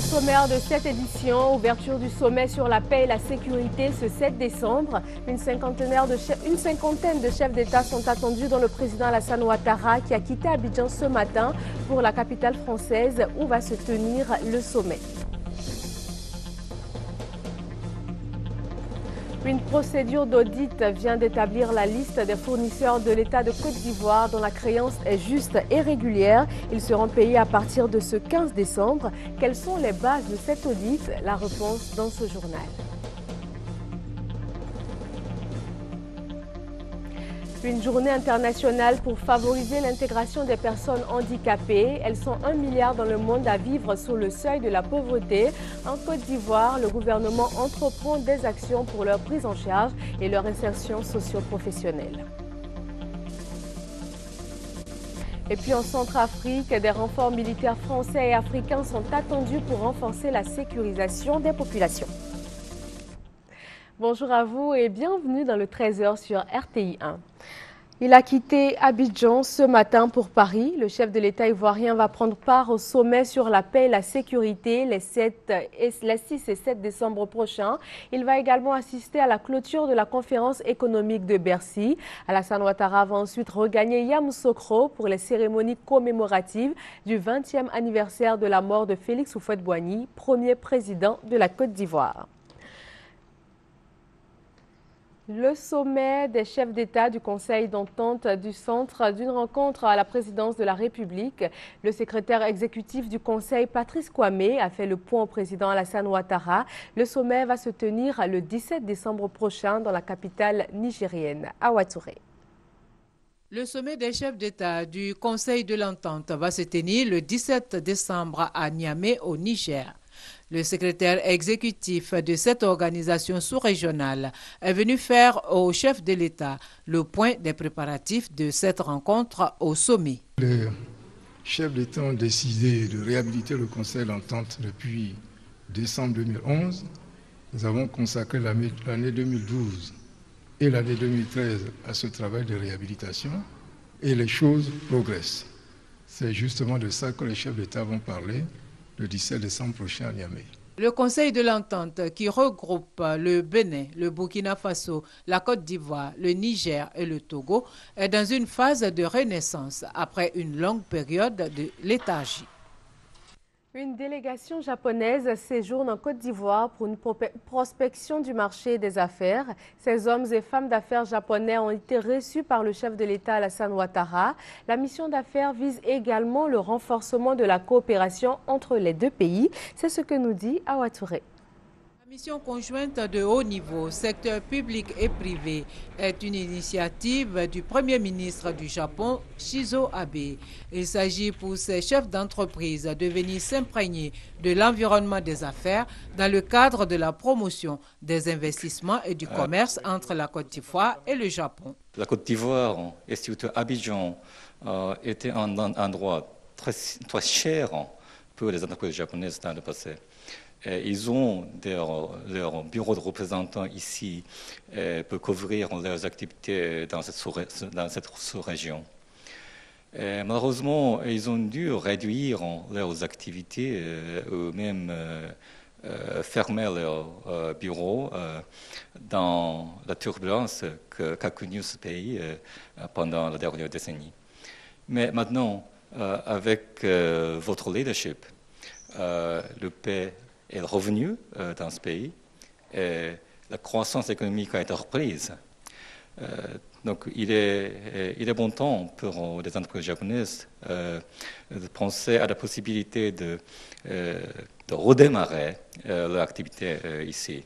sommaire de cette édition, ouverture du sommet sur la paix et la sécurité ce 7 décembre. Une cinquantaine de chefs d'État sont attendus, dont le président Alassane Ouattara qui a quitté Abidjan ce matin pour la capitale française où va se tenir le sommet. Une procédure d'audit vient d'établir la liste des fournisseurs de l'État de Côte d'Ivoire dont la créance est juste et régulière. Ils seront payés à partir de ce 15 décembre. Quelles sont les bases de cet audit? La réponse dans ce journal. Une journée internationale pour favoriser l'intégration des personnes handicapées. Elles sont 1 milliard dans le monde à vivre sous le seuil de la pauvreté. En Côte d'Ivoire, le gouvernement entreprend des actions pour leur prise en charge et leur insertion socio-professionnelle. Et puis en Centrafrique, des renforts militaires français et africains sont attendus pour renforcer la sécurisation des populations. Bonjour à vous et bienvenue dans le 13h sur RTI 1. Il a quitté Abidjan ce matin pour Paris. Le chef de l'État ivoirien va prendre part au sommet sur la paix et la sécurité les 6 et 7 décembre prochains. Il va également assister à la clôture de la conférence économique de Bercy. Alassane Ouattara va ensuite regagner Yamoussoukro pour les cérémonies commémoratives du 20e anniversaire de la mort de Félix Houphouët-Boigny, premier président de la Côte d'Ivoire. Le sommet des chefs d'État du Conseil d'entente du centre d'une rencontre à la présidence de la République. Le secrétaire exécutif du Conseil, Patrice Kwame, a fait le point au président Alassane Ouattara. Le sommet va se tenir le 17 décembre prochain dans la capitale nigérienne, à Ouattouré. Le sommet des chefs d'État du Conseil de l'entente va se tenir le 17 décembre à Niamey, au Niger. Le secrétaire exécutif de cette organisation sous-régionale est venu faire au chef de l'État le point des préparatifs de cette rencontre au sommet. Les chefs d'État ont décidé de réhabiliter le Conseil d'entente depuis décembre 2011. Nous avons consacré l'année 2012 et l'année 2013 à ce travail de réhabilitation et les choses progressent. C'est justement de ça que les chefs d'État vont parler le 17 décembre prochain à Niamey. Le Conseil de l'entente qui regroupe le Bénin, le Burkina Faso, la Côte d'Ivoire, le Niger et le Togo est dans une phase de renaissance après une longue période de léthargie. Une délégation japonaise séjourne en Côte d'Ivoire pour une prospection du marché des affaires. Ces hommes et femmes d'affaires japonais ont été reçus par le chef de l'État Alassane Ouattara. La mission d'affaires vise également le renforcement de la coopération entre les deux pays. C'est ce que nous dit Ouattouré. La mission conjointe de haut niveau, secteur public et privé, est une initiative du Premier ministre du Japon, Shinzo Abe. Il s'agit pour ces chefs d'entreprise de venir s'imprégner de l'environnement des affaires dans le cadre de la promotion des investissements et du commerce entre la Côte d'Ivoire et le Japon. La Côte d'Ivoire et surtout Abidjan était un endroit très cher pour les entreprises japonaises dans le passé. Ils ont leur bureau de représentants ici pour couvrir leurs activités dans cette sous-région. Malheureusement, ils ont dû réduire leurs activités ou même fermer leurs bureaux dans la turbulence qu'a connue ce pays pendant la dernière décennie. Mais maintenant, avec votre leadership, le paix est revenu dans ce pays et la croissance économique a été reprise. Donc il est bon temps pour les entreprises japonaises de penser à la possibilité de redémarrer leur activité ici.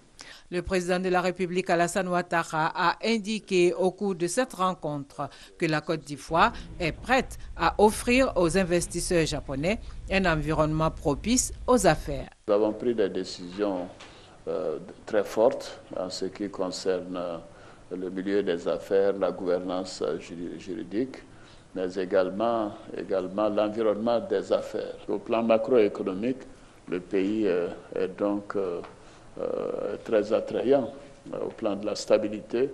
Le président de la République, Alassane Ouattara, a indiqué au cours de cette rencontre que la Côte d'Ivoire est prête à offrir aux investisseurs japonais un environnement propice aux affaires. Nous avons pris des décisions très fortes en ce qui concerne le milieu des affaires, la gouvernance juridique, mais également l'environnement des affaires. Au plan macroéconomique, le pays est donc très attrayant au plan de la stabilité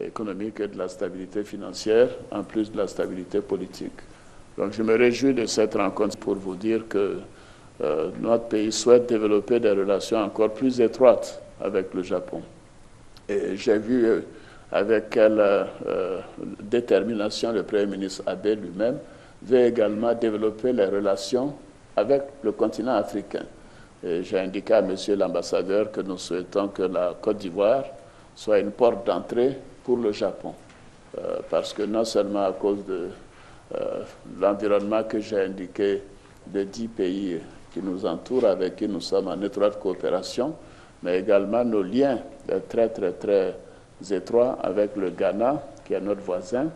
économique et de la stabilité financière, en plus de la stabilité politique. Donc je me réjouis de cette rencontre pour vous dire que notre pays souhaite développer des relations encore plus étroites avec le Japon. Et j'ai vu avec quelle détermination le Premier ministre Abe lui-même veut également développer les relations avec le continent africain. J'ai indiqué à monsieur l'ambassadeur que nous souhaitons que la Côte d'Ivoire soit une porte d'entrée pour le Japon. Parce que non seulement à cause de l'environnement que j'ai indiqué de 10 pays qui nous entourent, avec qui nous sommes en étroite coopération, mais également nos liens très étroits avec le Ghana, qui est notre voisin,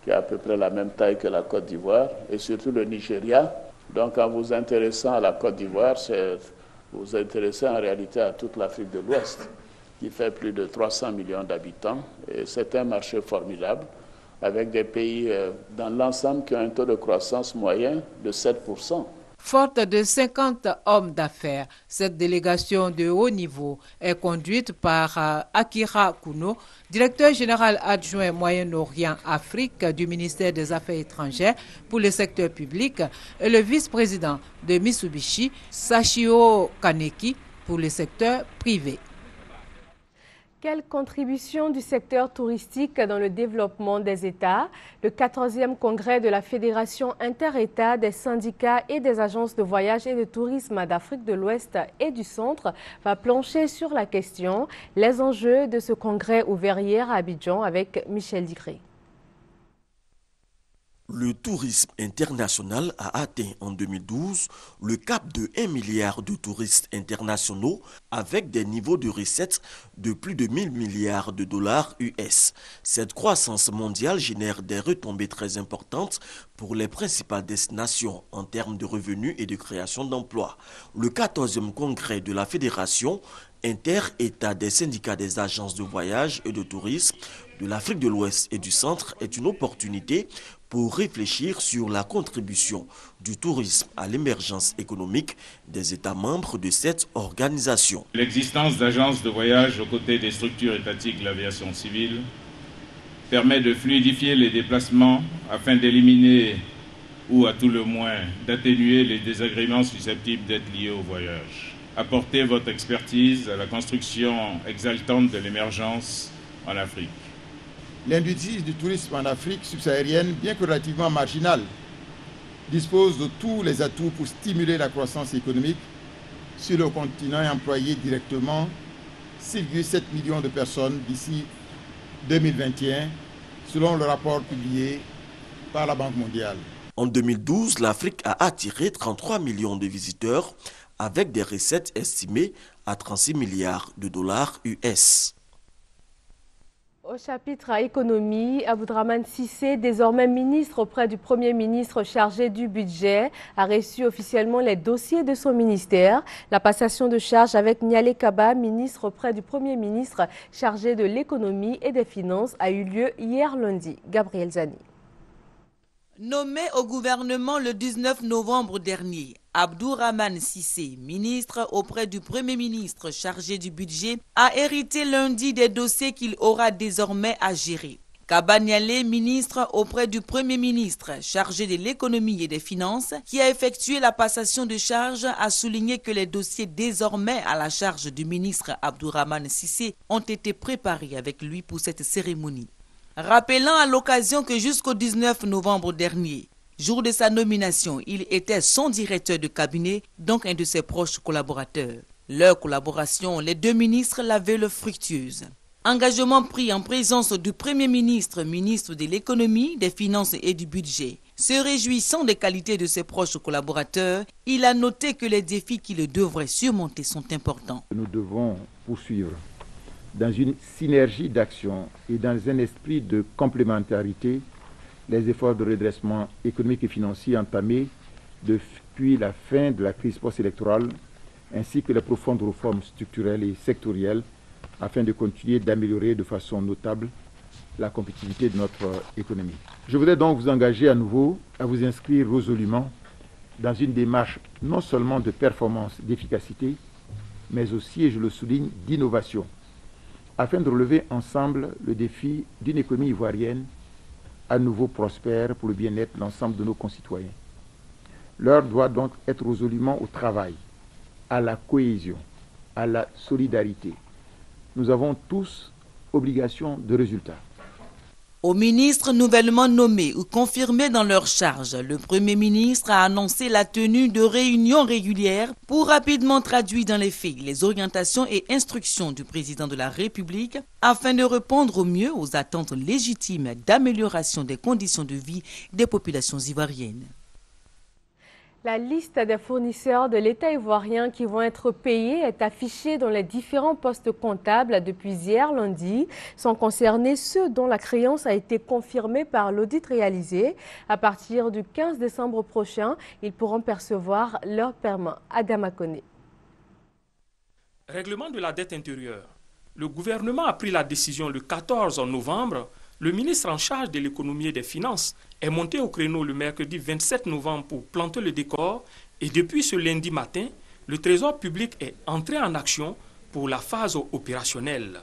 qui a à peu près la même taille que la Côte d'Ivoire, et surtout le Nigeria. Donc en vous intéressant à la Côte d'Ivoire, vous vous intéressez en réalité à toute l'Afrique de l'Ouest, qui fait plus de 300 millions d'habitants, et c'est un marché formidable, avec des pays dans l'ensemble qui ont un taux de croissance moyen de 7%. Forte de 50 hommes d'affaires, cette délégation de haut niveau est conduite par Akira Kuno, directeur général adjoint Moyen-Orient Afrique du ministère des Affaires étrangères pour le secteur public, et le vice-président de Mitsubishi, Sachio Kaneki, pour le secteur privé. Quelle contribution du secteur touristique dans le développement des États? Le 14e congrès de la Fédération inter-États des syndicats et des agences de voyage et de tourisme d'Afrique de l'Ouest et du Centre va plancher sur la question. Les enjeux de ce congrès ouvert hier à Abidjan avec Michel Digré. Le tourisme international a atteint en 2012 le cap de 1 milliard de touristes internationaux avec des niveaux de recettes de plus de 1000 milliards de dollars US. Cette croissance mondiale génère des retombées très importantes pour les principales destinations en termes de revenus et de création d'emplois. Le 14e congrès de la Fédération inter-États des syndicats des agences de voyage et de tourisme de l'Afrique de l'Ouest et du Centre est une opportunité pour réfléchir sur la contribution du tourisme à l'émergence économique des États membres de cette organisation. L'existence d'agences de voyage aux côtés des structures étatiques de l'aviation civile permet de fluidifier les déplacements afin d'éliminer ou à tout le moins d'atténuer les désagréments susceptibles d'être liés au voyage. Apportez votre expertise à la construction exaltante de l'émergence en Afrique. L'industrie du tourisme en Afrique subsaharienne, bien que relativement marginale, dispose de tous les atouts pour stimuler la croissance économique sur le continent et employer directement 6,7 millions de personnes d'ici 2021, selon le rapport publié par la Banque mondiale. En 2012, l'Afrique a attiré 33 millions de visiteurs avec des recettes estimées à 36 milliards de dollars US. Au chapitre économie, Abdourahmane Cissé, désormais ministre auprès du Premier ministre chargé du budget, a reçu officiellement les dossiers de son ministère. La passation de charge avec Nialé Kaba, ministre auprès du Premier ministre chargé de l'économie et des finances, a eu lieu hier lundi. Gabriel Zani. Nommé au gouvernement le 19 novembre dernier, Abdourahmane Cissé, ministre auprès du Premier ministre chargé du budget, a hérité lundi des dossiers qu'il aura désormais à gérer. Kaba Nialé, ministre auprès du Premier ministre chargé de l'économie et des finances, qui a effectué la passation de charge, a souligné que les dossiers désormais à la charge du ministre Abdourahmane Cissé ont été préparés avec lui pour cette cérémonie. Rappelant à l'occasion que jusqu'au 19 novembre dernier, jour de sa nomination, il était son directeur de cabinet, donc un de ses proches collaborateurs. Leur collaboration, les deux ministres la veulent fructueuse. Engagement pris en présence du Premier ministre, ministre de l'économie, des finances et du budget. Se réjouissant des qualités de ses proches collaborateurs, il a noté que les défis qu'il devrait surmonter sont importants. Nous devons poursuivre dans une synergie d'action et dans un esprit de complémentarité les efforts de redressement économique et financier entamés depuis la fin de la crise post-électorale, ainsi que les profondes réformes structurelles et sectorielles, afin de continuer d'améliorer de façon notable la compétitivité de notre économie. Je voudrais donc vous engager à nouveau à vous inscrire résolument dans une démarche non seulement de performance, d'efficacité, mais aussi, et je le souligne, d'innovation, afin de relever ensemble le défi d'une économie ivoirienne à nouveau prospère pour le bien-être de l'ensemble de nos concitoyens. L'heure doit donc être résolument au travail, à la cohésion, à la solidarité. Nous avons tous obligation de résultat. Aux ministres nouvellement nommés ou confirmés dans leur charge, le Premier ministre a annoncé la tenue de réunions régulières pour rapidement traduire dans les faits les orientations et instructions du président de la République afin de répondre au mieux aux attentes légitimes d'amélioration des conditions de vie des populations ivoiriennes. La liste des fournisseurs de l'État ivoirien qui vont être payés est affichée dans les différents postes comptables depuis hier lundi. Sont concernés ceux dont la créance a été confirmée par l'audit réalisé. À partir du 15 décembre prochain, ils pourront percevoir leur paiement. Adama Koné. Règlement de la dette intérieure. Le gouvernement a pris la décision le 14 novembre. Le ministre en charge de l'économie et des finances est monté au créneau le mercredi 27 novembre pour planter le décor et depuis ce lundi matin, le Trésor public est entré en action pour la phase opérationnelle.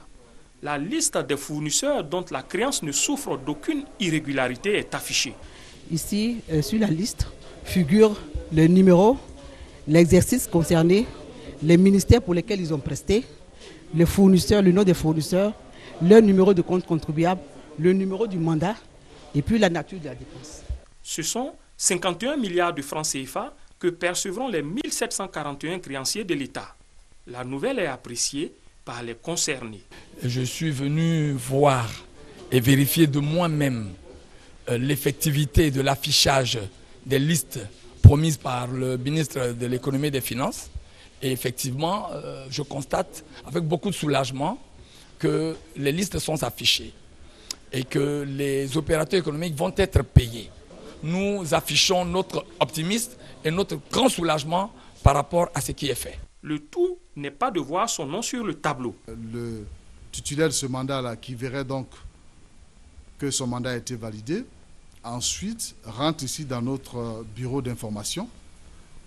La liste des fournisseurs dont la créance ne souffre d'aucune irrégularité est affichée. Ici, sur la liste, figurent les numéros, l'exercice concerné, les ministères pour lesquels ils ont presté, les fournisseurs, le nom des fournisseurs, leur numéro de compte contribuable, le numéro du mandat et puis la nature de la dépense. Ce sont 51 milliards de francs CFA que percevront les 1741 créanciers de l'État. La nouvelle est appréciée par les concernés. Je suis venu voir et vérifier de moi-même l'effectivité de l'affichage des listes promises par le ministre de l'économie et des finances. Et effectivement, je constate avec beaucoup de soulagement que les listes sont affichées et que les opérateurs économiques vont être payés. Nous affichons notre optimisme et notre grand soulagement par rapport à ce qui est fait. Le tout n'est pas de voir son nom sur le tableau. Le titulaire de ce mandat-là, qui verrait donc que son mandat a été validé, ensuite rentre ici dans notre bureau d'information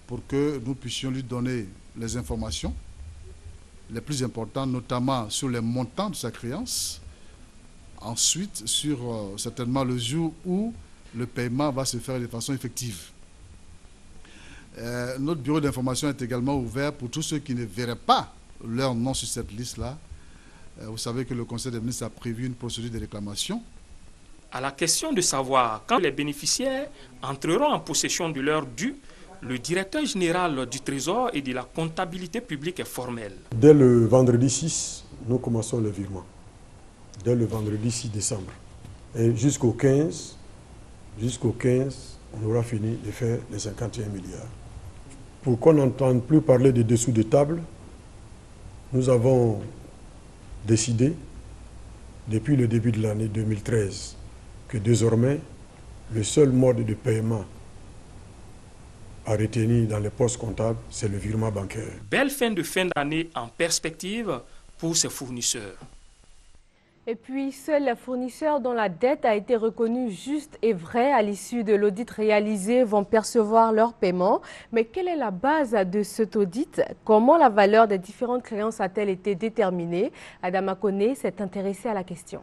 pour que nous puissions lui donner les informations les plus importantes, notamment sur les montants de sa créance. Ensuite, sur certainement le jour où le paiement va se faire de façon effective. Notre bureau d'information est également ouvert pour tous ceux qui ne verraient pas leur nom sur cette liste-là. Vous savez que le Conseil des ministres a prévu une procédure de réclamation. À la question de savoir quand les bénéficiaires entreront en possession de leur dû, le directeur général du Trésor et de la comptabilité publique est formel. Dès le vendredi 6, nous commençons le virement. Dès le vendredi 6 décembre. Et jusqu'au 15, on aura fini de faire les 51 milliards. Pour qu'on n'entende plus parler de dessous de table, nous avons décidé, depuis le début de l'année 2013, que désormais, le seul mode de paiement à retenir dans les postes comptables, c'est le virement bancaire. Belle fin d'année en perspective pour ces fournisseurs. Et puis, seuls les fournisseurs dont la dette a été reconnue juste et vraie à l'issue de l'audit réalisé vont percevoir leur paiement. Mais quelle est la base de cet audit? Comment la valeur des différentes créances a-t-elle été déterminée? Adama Koné s'est intéressé à la question.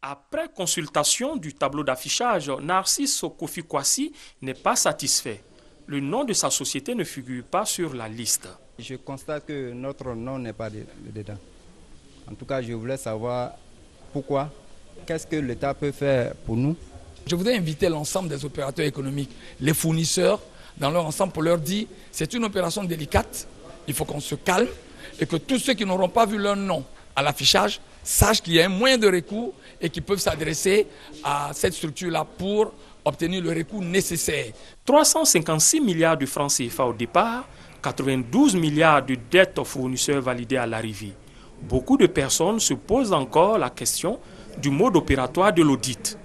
Après consultation du tableau d'affichage, Narcisse Kofi Kwasi n'est pas satisfait. Le nom de sa société ne figure pas sur la liste. Je constate que notre nom n'est pas dedans. En tout cas, je voulais savoir pourquoi. Qu'est-ce que l'État peut faire pour nous? Je voudrais inviter l'ensemble des opérateurs économiques, les fournisseurs, dans leur ensemble pour leur dire c'est une opération délicate, il faut qu'on se calme et que tous ceux qui n'auront pas vu leur nom à l'affichage sachent qu'il y a un moyen de recours et qu'ils peuvent s'adresser à cette structure-là pour obtenir le recours nécessaire. 356 milliards de francs CFA au départ, 92 milliards de dettes aux fournisseurs validées à l'arrivée. Beaucoup de personnes se posent encore la question du mode opératoire de l'audit.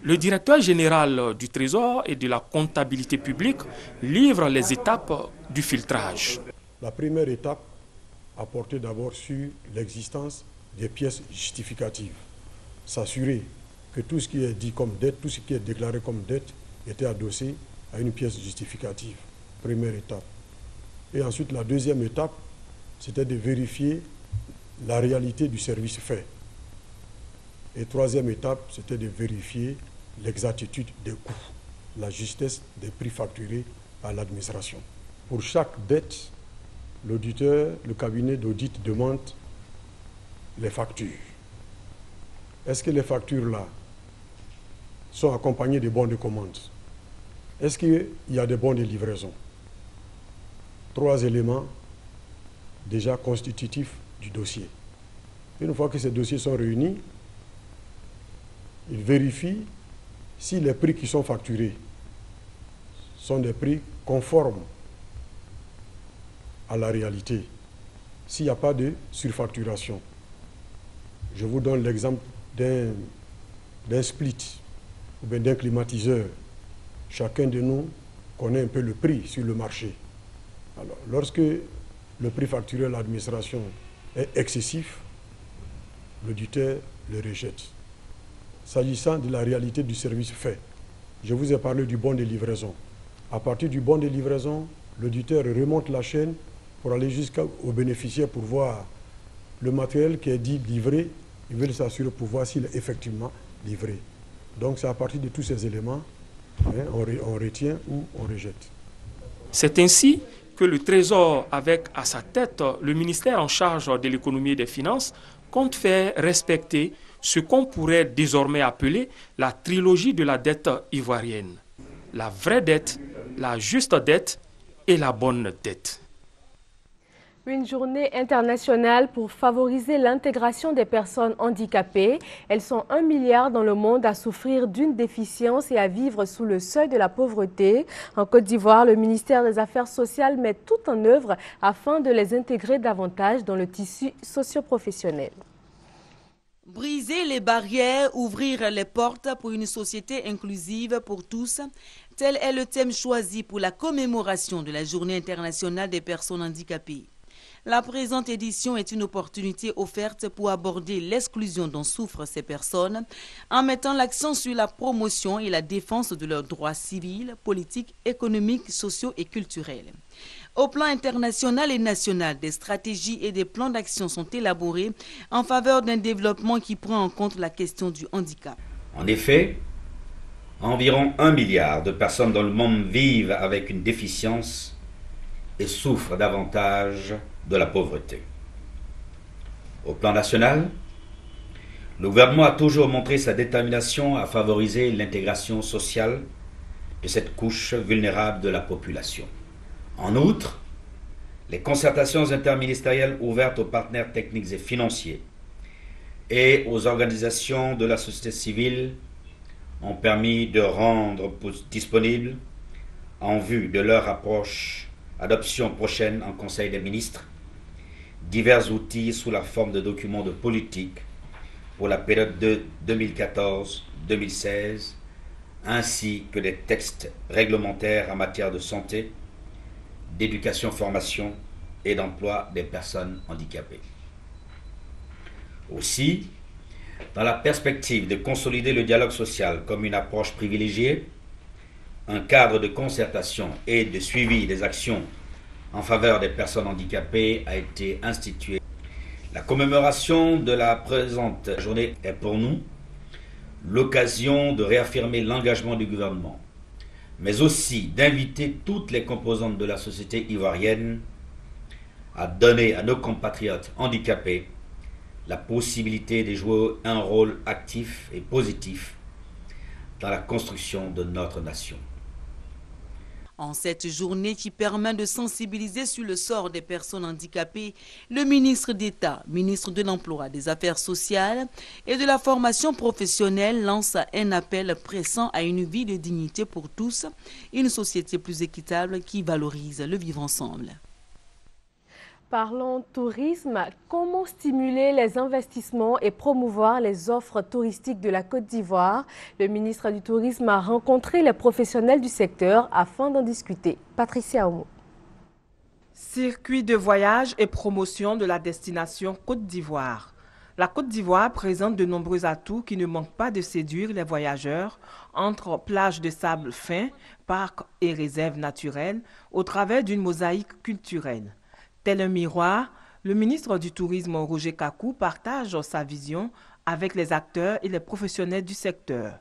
Le directeur général du Trésor et de la comptabilité publique livre les étapes du filtrage. La première étape a porté d'abord sur l'existence des pièces justificatives. S'assurer que tout ce qui est dit comme dette, tout ce qui est déclaré comme dette était adossé à une pièce justificative. Première étape. Et ensuite, la deuxième étape, c'était de vérifier la réalité du service fait. Et troisième étape, c'était de vérifier l'exactitude des coûts, la justesse des prix facturés à l'administration. Pour chaque dette, l'auditeur, le cabinet d'audit demande les factures. Est-ce que les factures-là sont accompagnées de bons de commande? Est-ce qu'il y a des bons de livraison? 3 éléments déjà constitutifs du dossier. Une fois que ces dossiers sont réunis, il vérifie si les prix qui sont facturés sont des prix conformes à la réalité, s'il n'y a pas de surfacturation. Je vous donne l'exemple d'un split ou bien d'un climatiseur. Chacun de nous connaît un peu le prix sur le marché. Alors, lorsque le prix facturé à l'administration est excessif, l'auditeur le rejette. S'agissant de la réalité du service fait, je vous ai parlé du bon de livraison. À partir du bon de livraison, l'auditeur remonte la chaîne pour aller jusqu'au bénéficiaire pour voir le matériel qui est dit livré. Ils veulent s'assurer pour voir s'il est effectivement livré. Donc c'est à partir de tous ces éléments, on retient ou on rejette. C'est ainsi que le Trésor, avec à sa tête le ministère en charge de l'économie et des finances, compte faire respecter ce qu'on pourrait désormais appeler la trilogie de la dette ivoirienne. La vraie dette, la juste dette et la bonne dette. Une journée internationale pour favoriser l'intégration des personnes handicapées. Elles sont 1 milliard dans le monde à souffrir d'une déficience et à vivre sous le seuil de la pauvreté. En Côte d'Ivoire, le ministère des Affaires sociales met tout en œuvre afin de les intégrer davantage dans le tissu socio-professionnel. Briser les barrières, ouvrir les portes pour une société inclusive pour tous, tel est le thème choisi pour la commémoration de la Journée internationale des personnes handicapées. La présente édition est une opportunité offerte pour aborder l'exclusion dont souffrent ces personnes en mettant l'accent sur la promotion et la défense de leurs droits civils, politiques, économiques, sociaux et culturels. Au plan international et national, des stratégies et des plans d'action sont élaborés en faveur d'un développement qui prend en compte la question du handicap. En effet, environ 1 milliard de personnes dans le monde vivent avec une déficience et souffrent davantage de la pauvreté. Au plan national, le gouvernement a toujours montré sa détermination à favoriser l'intégration sociale de cette couche vulnérable de la population. En outre, les concertations interministérielles ouvertes aux partenaires techniques et financiers et aux organisations de la société civile ont permis de rendre disponibles, en vue de leur adoption prochaine en Conseil des ministres, divers outils sous la forme de documents de politique pour la période de 2014-2016, ainsi que des textes réglementaires en matière de santé, d'éducation-formation et d'emploi des personnes handicapées. Aussi, dans la perspective de consolider le dialogue social comme une approche privilégiée, un cadre de concertation et de suivi des actions en faveur des personnes handicapées a été institué. La commémoration de la présente journée est pour nous l'occasion de réaffirmer l'engagement du gouvernement, mais aussi d'inviter toutes les composantes de la société ivoirienne à donner à nos compatriotes handicapés la possibilité de jouer un rôle actif et positif dans la construction de notre nation. En cette journée qui permet de sensibiliser sur le sort des personnes handicapées, le ministre d'État, ministre de l'Emploi, des Affaires sociales et de la formation professionnelle lance un appel pressant à une vie de dignité pour tous, une société plus équitable qui valorise le vivre ensemble. Parlons tourisme. Comment stimuler les investissements et promouvoir les offres touristiques de la Côte d'Ivoire? Le ministre du Tourisme a rencontré les professionnels du secteur afin d'en discuter. Patricia Omo. Circuit de voyage et promotion de la destination Côte d'Ivoire. La Côte d'Ivoire présente de nombreux atouts qui ne manquent pas de séduire les voyageurs entre plages de sable fin, parcs et réserves naturelles au travers d'une mosaïque culturelle. Tel un miroir, le ministre du Tourisme Roger Kakou partage sa vision avec les acteurs et les professionnels du secteur.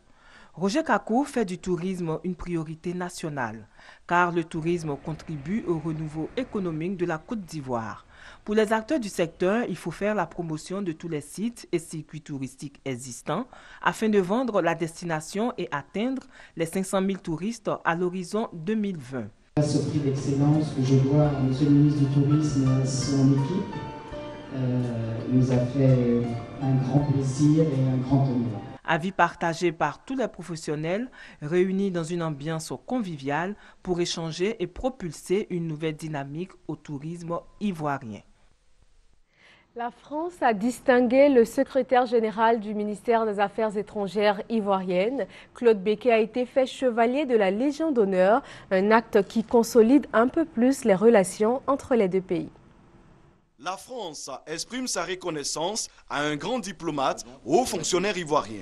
Roger Kakou fait du tourisme une priorité nationale, car le tourisme contribue au renouveau économique de la Côte d'Ivoire. Pour les acteurs du secteur, il faut faire la promotion de tous les sites et circuits touristiques existants afin de vendre la destination et atteindre les 500 000 touristes à l'horizon 2020. Ce prix d'excellence que je dois à M. le ministre du Tourisme et à son équipe nous a fait un grand plaisir et un grand honneur. Avis partagé par tous les professionnels réunis dans une ambiance conviviale pour échanger et propulser une nouvelle dynamique au tourisme ivoirien. La France a distingué le secrétaire général du ministère des Affaires étrangères ivoirienne. Claude Béquet a été fait chevalier de la Légion d'honneur, un acte qui consolide un peu plus les relations entre les deux pays. La France exprime sa reconnaissance à un grand diplomate, haut fonctionnaire ivoirien.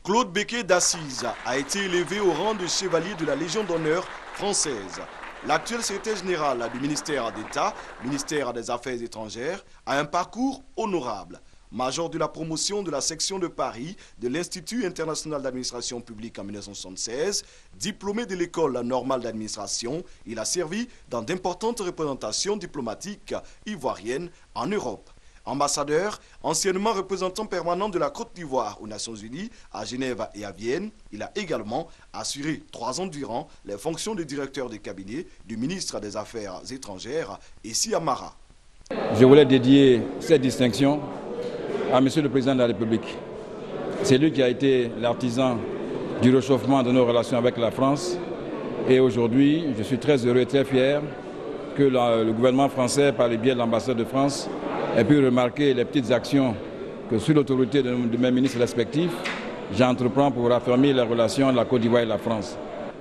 Claude Béquet d'Assise a été élevé au rang de chevalier de la Légion d'honneur française. L'actuel secrétaire général du ministère d'État, ministère des Affaires étrangères, a un parcours honorable. Major de la promotion de la section de Paris de l'Institut international d'administration publique en 1976, diplômé de l'école normale d'administration, il a servi dans d'importantes représentations diplomatiques ivoiriennes en Europe. Ambassadeur, anciennement représentant permanent de la Côte d'Ivoire aux Nations Unies, à Genève et à Vienne, il a également assuré 3 ans durant les fonctions de directeur de cabinet du ministre des Affaires étrangères, Essi Amara. Je voulais dédier cette distinction à Monsieur le Président de la République. C'est lui qui a été l'artisan du réchauffement de nos relations avec la France. Et aujourd'hui, je suis très heureux et très fier que le gouvernement français, par le biais de l'ambassade de France, ait pu remarquer les petites actions que, sous l'autorité de mes ministres respectifs, j'entreprends pour raffermir les relations de la Côte d'Ivoire et la France.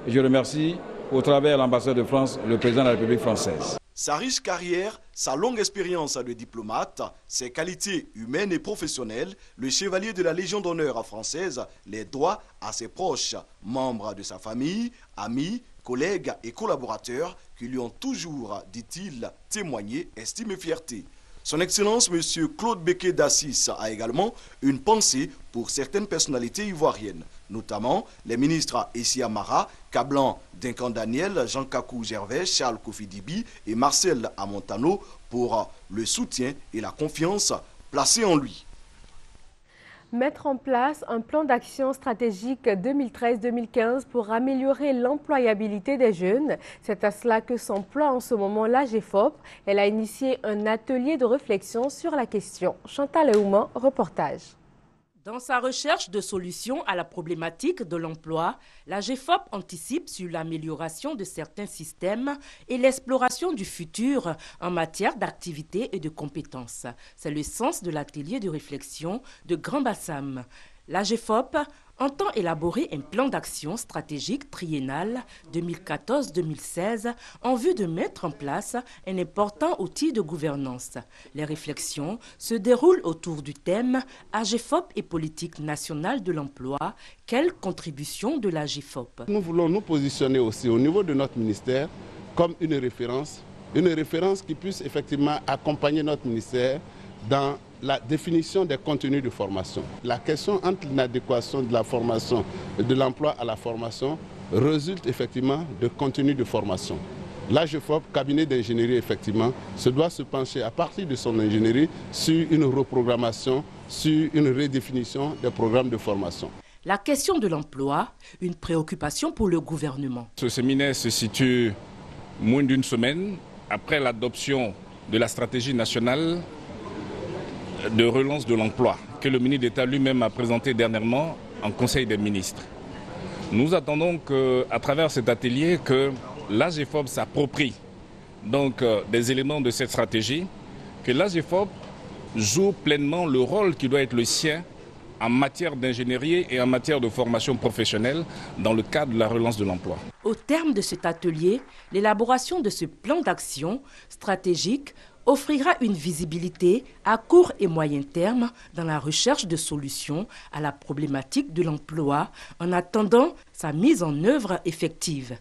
Et je remercie, au travers de l'ambassade de France, le président de la République française. Sa riche carrière, sa longue expérience de diplomate, ses qualités humaines et professionnelles, le chevalier de la Légion d'honneur française les doit à ses proches, membres de sa famille, amis, collègues et collaborateurs qui lui ont toujours, dit-il, témoigné estime et fierté. Son Excellence, M. Claude Béquet d'Assis, a également une pensée pour certaines personnalités ivoiriennes, notamment les ministres Essi Amara, Kablan Dinkan Daniel, Jean Kakou Gervais, Charles Kofi Dibi et Marcel Amontano pour le soutien et la confiance placée en lui. Mettre en place un plan d'action stratégique 2013-2015 pour améliorer l'employabilité des jeunes. C'est à cela que s'emploie en ce moment l'AGEFOP. Elle a initié un atelier de réflexion sur la question. Chantal Eouman, reportage. Dans sa recherche de solutions à la problématique de l'emploi, l'AGEFOP anticipe sur l'amélioration de certains systèmes et l'exploration du futur en matière d'activité et de compétences. C'est le sens de l'atelier de réflexion de Grand Bassam. L'AGEFOP entend élaborer un plan d'action stratégique triennal 2014-2016 en vue de mettre en place un important outil de gouvernance. Les réflexions se déroulent autour du thème « AGEFOP et politique nationale de l'emploi, quelle contribution de l'AGEFOP ?» Nous voulons nous positionner aussi au niveau de notre ministère comme une référence qui puisse effectivement accompagner notre ministère dans la définition des contenus de formation. La question entre l'inadéquation de la formation et de l'emploi à la formation résulte effectivement de contenus de formation. L'AGEFOP, cabinet d'ingénierie effectivement, se doit se pencher à partir de son ingénierie sur une reprogrammation, sur une redéfinition des programmes de formation. La question de l'emploi, une préoccupation pour le gouvernement. Ce séminaire se situe moins d'une semaine après l'adoption de la stratégie nationale de relance de l'emploi que le ministre d'État lui-même a présenté dernièrement en Conseil des ministres. Nous attendons qu'à travers cet atelier que l'AGEFOP s'approprie donc des éléments de cette stratégie, que l'AGEFOP joue pleinement le rôle qui doit être le sien en matière d'ingénierie et en matière de formation professionnelle dans le cadre de la relance de l'emploi. Au terme de cet atelier, l'élaboration de ce plan d'action stratégique offrira une visibilité à court et moyen terme dans la recherche de solutions à la problématique de l'emploi en attendant sa mise en œuvre effective.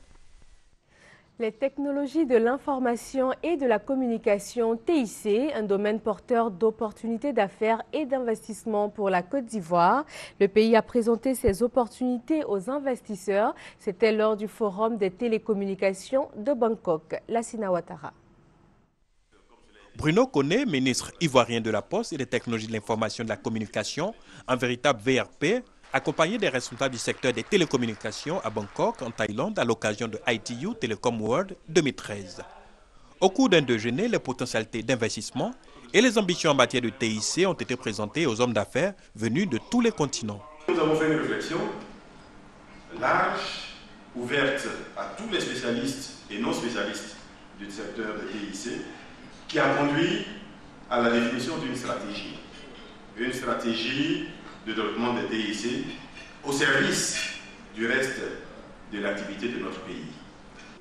Les technologies de l'information et de la communication TIC, un domaine porteur d'opportunités d'affaires et d'investissement pour la Côte d'Ivoire. Le pays a présenté ses opportunités aux investisseurs. C'était lors du Forum des télécommunications de Bangkok. Lassina Ouattara. Bruno Koné, ministre ivoirien de la Poste et des technologies de l'information et de la communication, un véritable VRP, accompagné des responsables du secteur des télécommunications à Bangkok, en Thaïlande, à l'occasion de ITU Telecom World 2013. Au cours d'un déjeuner, les potentialités d'investissement et les ambitions en matière de TIC ont été présentées aux hommes d'affaires venus de tous les continents. Nous avons fait une réflexion large, ouverte à tous les spécialistes et non spécialistes du secteur de TIC, qui a conduit à la définition d'une stratégie. Une stratégie de développement des TIC au service du reste de l'activité de notre pays.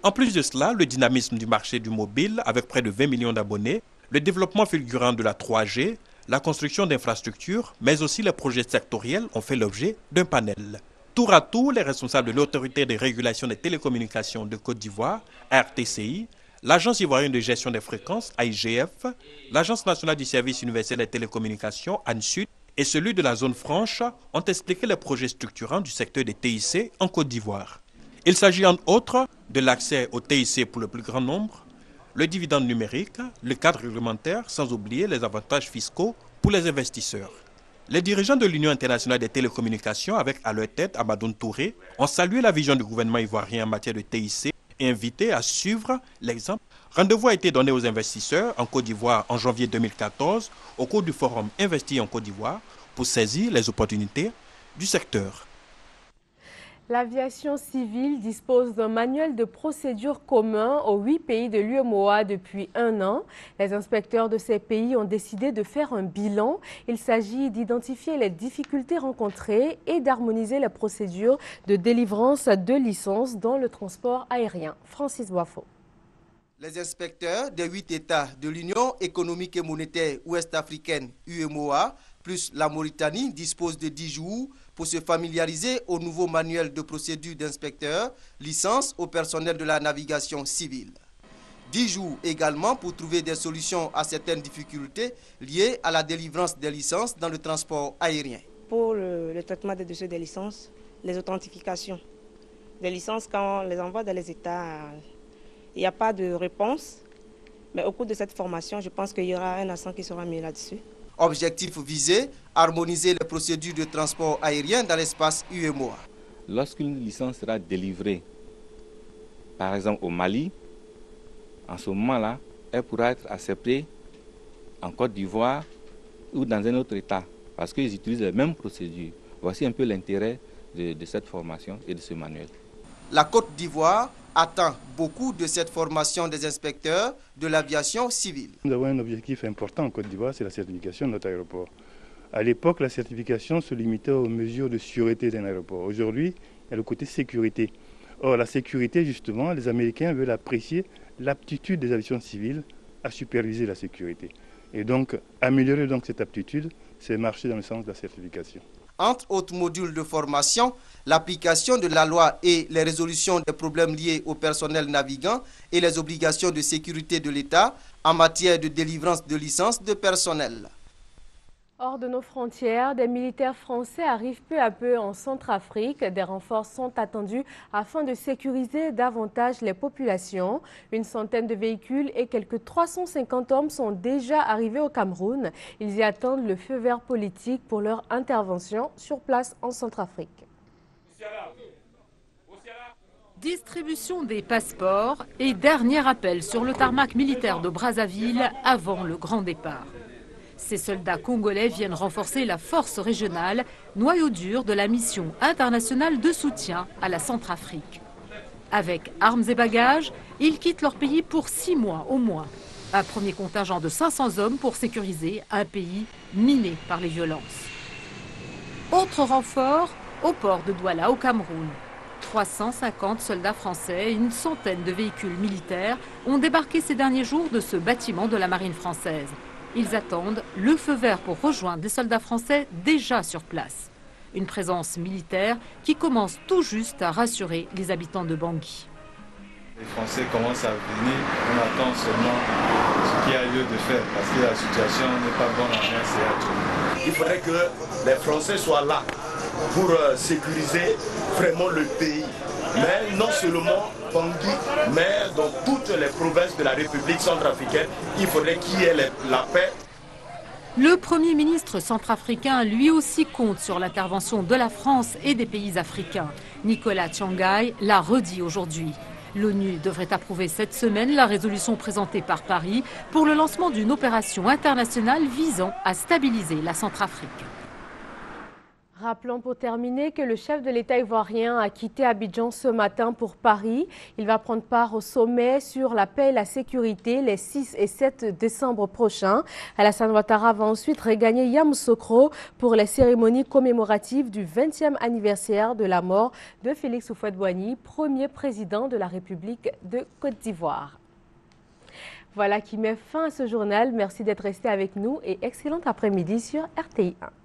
En plus de cela, le dynamisme du marché du mobile avec près de 20 millions d'abonnés, le développement fulgurant de la 3G, la construction d'infrastructures, mais aussi les projets sectoriels ont fait l'objet d'un panel. Tour à tour, les responsables de l'autorité de régulation des télécommunications de Côte d'Ivoire, RTCI, l'Agence ivoirienne de gestion des fréquences, AIGF, l'Agence nationale du service universel des télécommunications, ANSUD, et celui de la zone franche ont expliqué les projets structurants du secteur des TIC en Côte d'Ivoire. Il s'agit entre autres de l'accès au TIC pour le plus grand nombre, le dividende numérique, le cadre réglementaire, sans oublier les avantages fiscaux pour les investisseurs. Les dirigeants de l'Union internationale des télécommunications, avec à leur tête Amadou Touré, ont salué la vision du gouvernement ivoirien en matière de TIC et invité à suivre l'exemple. Rendez-vous a été donné aux investisseurs en Côte d'Ivoire en janvier 2014 au cours du forum Investir en Côte d'Ivoire pour saisir les opportunités du secteur. L'aviation civile dispose d'un manuel de procédure commun aux 8 pays de l'UEMOA depuis 1 an. Les inspecteurs de ces pays ont décidé de faire un bilan. Il s'agit d'identifier les difficultés rencontrées et d'harmoniser les procédures de délivrance de licences dans le transport aérien. Francis Boifo. Les inspecteurs des 8 États de l'Union économique et monétaire ouest-africaine UEMOA plus la Mauritanie disposent de 10 jours pour se familiariser au nouveau manuel de procédure d'inspecteur, licence au personnel de la navigation civile. 10 jours également pour trouver des solutions à certaines difficultés liées à la délivrance des licences dans le transport aérien. Pour le traitement des dossiers des licences, les authentifications des licences, quand on les envoie dans les États, il n'y a pas de réponse, mais au cours de cette formation, je pense qu'il y aura un accent qui sera mis là-dessus. Objectif visé, harmoniser les procédures de transport aérien dans l'espace UEMOA. Lorsqu'une licence sera délivrée, par exemple au Mali, en ce moment-là, elle pourra être acceptée en Côte d'Ivoire ou dans un autre État, parce qu'ils utilisent les mêmes procédures. Voici un peu l'intérêt de cette formation et de ce manuel. La Côte d'Ivoire attend beaucoup de cette formation des inspecteurs de l'aviation civile. Nous avons un objectif important en Côte d'Ivoire, c'est la certification de notre aéroport. À l'époque, la certification se limitait aux mesures de sûreté d'un aéroport. Aujourd'hui, il y a le côté sécurité. Or, la sécurité, justement, les Américains veulent apprécier l'aptitude des aviations civiles à superviser la sécurité. Et donc, améliorer cette aptitude, c'est marcher dans le sens de la certification. Entre autres modules de formation, l'application de la loi et les résolutions des problèmes liés au personnel navigant et les obligations de sécurité de l'État en matière de délivrance de licences de personnel. Hors de nos frontières, des militaires français arrivent peu à peu en Centrafrique. Des renforts sont attendus afin de sécuriser davantage les populations. Une centaine de véhicules et quelques 350 hommes sont déjà arrivés au Cameroun. Ils y attendent le feu vert politique pour leur intervention sur place en Centrafrique. Distribution des passeports et dernier appel sur le tarmac militaire de Brazzaville avant le grand départ. Ces soldats congolais viennent renforcer la force régionale, noyau dur de la mission internationale de soutien à la Centrafrique. Avec armes et bagages, ils quittent leur pays pour 6 mois au moins. Un premier contingent de 500 hommes pour sécuriser un pays miné par les violences. Autre renfort au port de Douala au Cameroun. 350 soldats français et une centaine de véhicules militaires ont débarqué ces derniers jours de ce bâtiment de la marine française. Ils attendent le feu vert pour rejoindre les soldats français déjà sur place. Une présence militaire qui commence tout juste à rassurer les habitants de Bangui. Les Français commencent à venir, on attend seulement ce qu'il y a lieu de faire parce que la situation n'est pas bonne en RCA. Il faudrait que les Français soient là pour sécuriser vraiment le pays. Mais non seulement Bangui, mais dans toutes les provinces de la République centrafricaine, il faudrait qu'il y ait la paix. Le Premier ministre centrafricain, lui aussi, compte sur l'intervention de la France et des pays africains. Nicolas Tchangaï l'a redit aujourd'hui. L'ONU devrait approuver cette semaine la résolution présentée par Paris pour le lancement d'une opération internationale visant à stabiliser la Centrafrique. Rappelons pour terminer que le chef de l'État ivoirien a quitté Abidjan ce matin pour Paris. Il va prendre part au sommet sur la paix et la sécurité les 6 et 7 décembre prochains. Alassane Ouattara va ensuite regagner Yamoussoukro pour les cérémonies commémoratives du 20e anniversaire de la mort de Félix Houphouët-Boigny, premier président de la République de Côte d'Ivoire. Voilà qui met fin à ce journal. Merci d'être resté avec nous et excellent après-midi sur RTI 1.